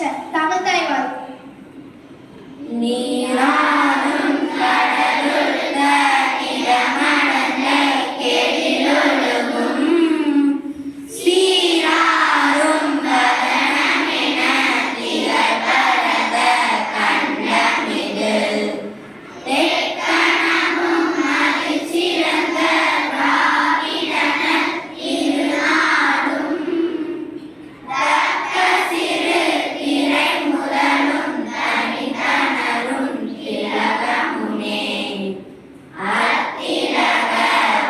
Minister Tamil Taiwan. நீராடும் கடலுள்ள நிலமடந்த கெடிலொழுகும் சீராரும் வதனமென திகழ்பரத கண்டமிது தெக்கணமும் மதிச்சிறந்த திராவிடன இருநாடும் தக்க சிறு திரை முதலும் தனித்தனரும் திலகமுனே அத்திலக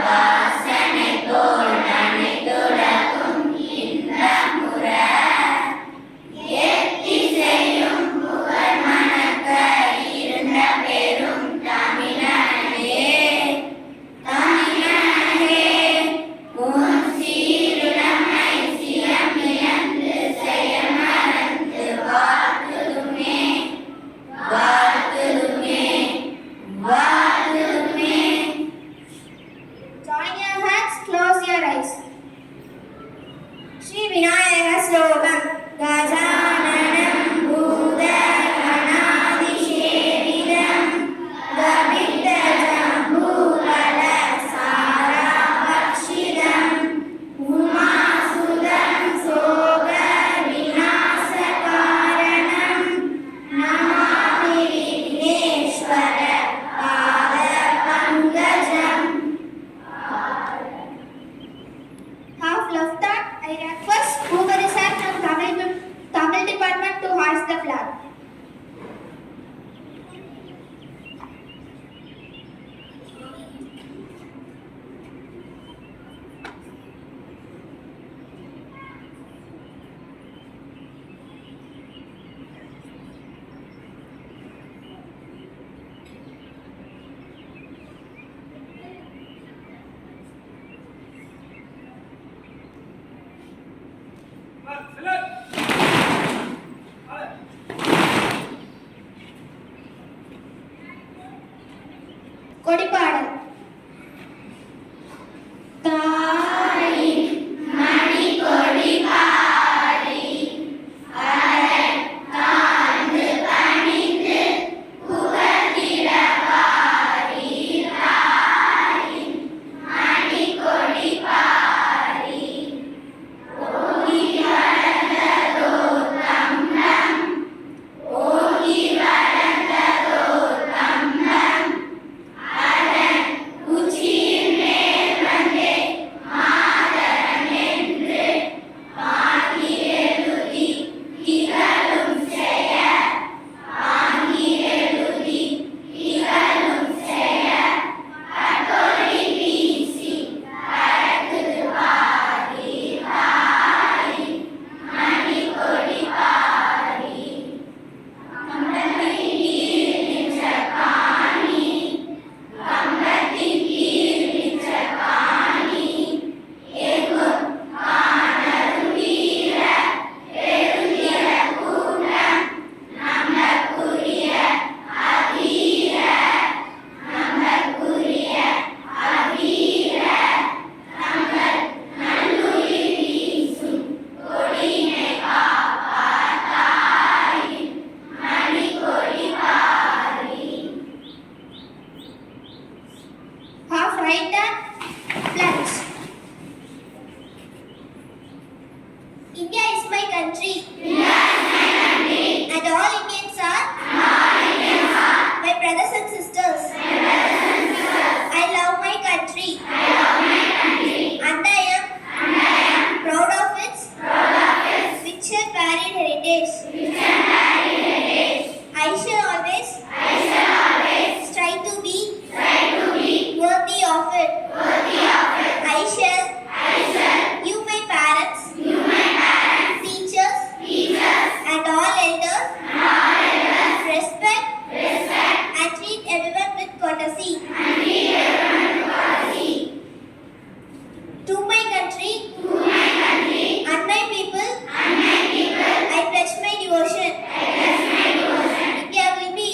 வாசனை போல் நனைத்துலகும் இன்பமுற எத்திசையும் புகழ் மணக்க இருந்த பெரும் தமிழனே தமிழனே உன் சீருடைமை சியமிழந்து செயல் மறந்து வாழ்த்துதுமே வாழ்த்துதுமே வாழ்த்துதுமே. Join your hands, close your eyes. Shri Vinayaka Slokam. Gajananam Bhutaganaadishevidam Gavitajam Bhuvada Sarapakshidam Umasudam Soga Vinasakaranam Namami Vigneshwara Pada Pankajam. Half love that, I request Bhumari sir from Tamil department to hoist the flag. கொடிப்பாடல். தாயின் மணிக்கொடி பாடி அரண் தாழ்ந்து பணிந்து புகழ்ந்திட வாரீர். தாயின் மணிக்கொடி பாடி ஓங்கி வளர்ந்ததோர் தம்பம் ஓங்கி வளர்ந்ததோர் தம்பம் அதன் உச்சியின் மேல் வந்தே மாதரம் என்று வாங்கி எழுதி திகழும் செய வாங்கி எழுதி திகழும் செய கடொலி வீசி பறக்குது பாரி. தாயின் மணிக்கொடி பாரி கம்பத்தின் கீழ் நின்ற காணி கம்பத்தின் கீழ் நின்ற காணி எங்கும் காணரும் வீர பெருந்திர கூட்டம் நமக்குரிய அதீர நமக்குரிய அதீர நம்ம நல்லுயிர் வீசும் கொடியினை காப்பார். தாயின் Manikodi Pari. Half right hand, plunge. India is my country. And all Indians are my brothers and sisters. I love my country. And I am proud of its rich and varied heritage. I shall always strive to be worthy of it. I shall give my parents, teachers, and all elders respect and treat everyone with courtesy. To my country and my people, I pledge my devotion. India will be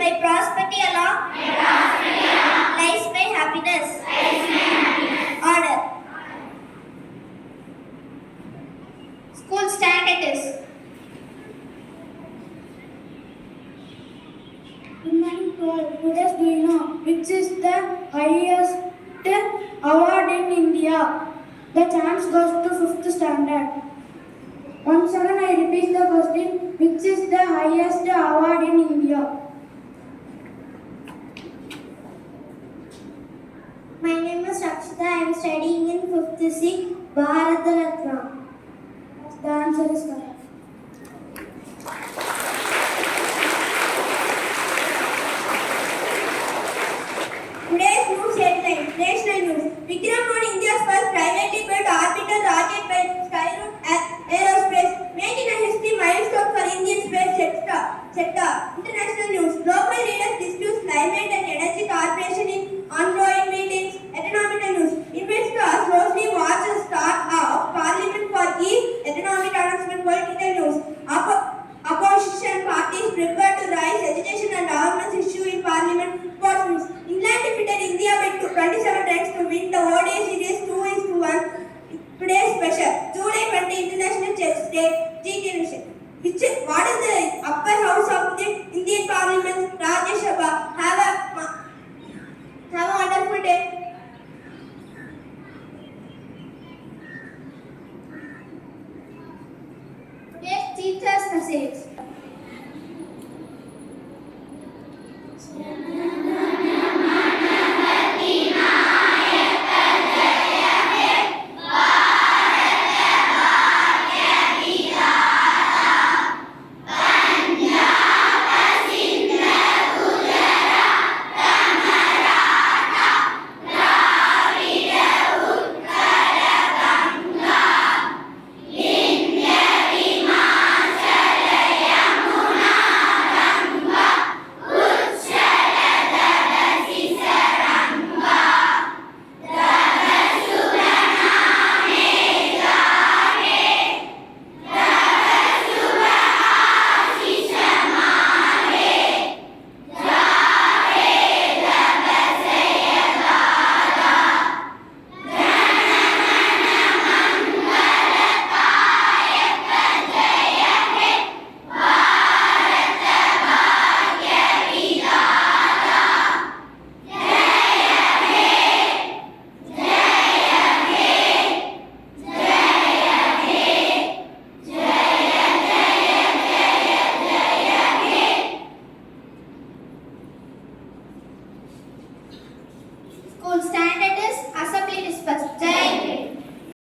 my prosperity along lies my happiness. Order. School stand it is. which is the highest award in India? The chance goes to 5th standard. Once again I repeat the question, which is the highest award in India? My name is Rakshita. I am studying in 5th C. Bharat Ratna. The answer is correct. Today's news headlines. National news. Vikram on India's first privately built orbital rocket by Skyroot Aerospace, making a history milestone for Indian space sector. International news. Global leaders dispute climate and energy cooperation in ongoing meetings. Economical news. Investors closely watch the start of Parliament for key economic announcement. Political news. Opposition parties prepare to raise education and government issue in Parliament. Sports news. England defeated India by 27 runs to win the ODI series 2-1. Today's special. July 20 International Chess Day. G-Television. What is the upper house of the Indian Parliament? Rajya Sabha. Have a wonderful day. Today's teacher's message.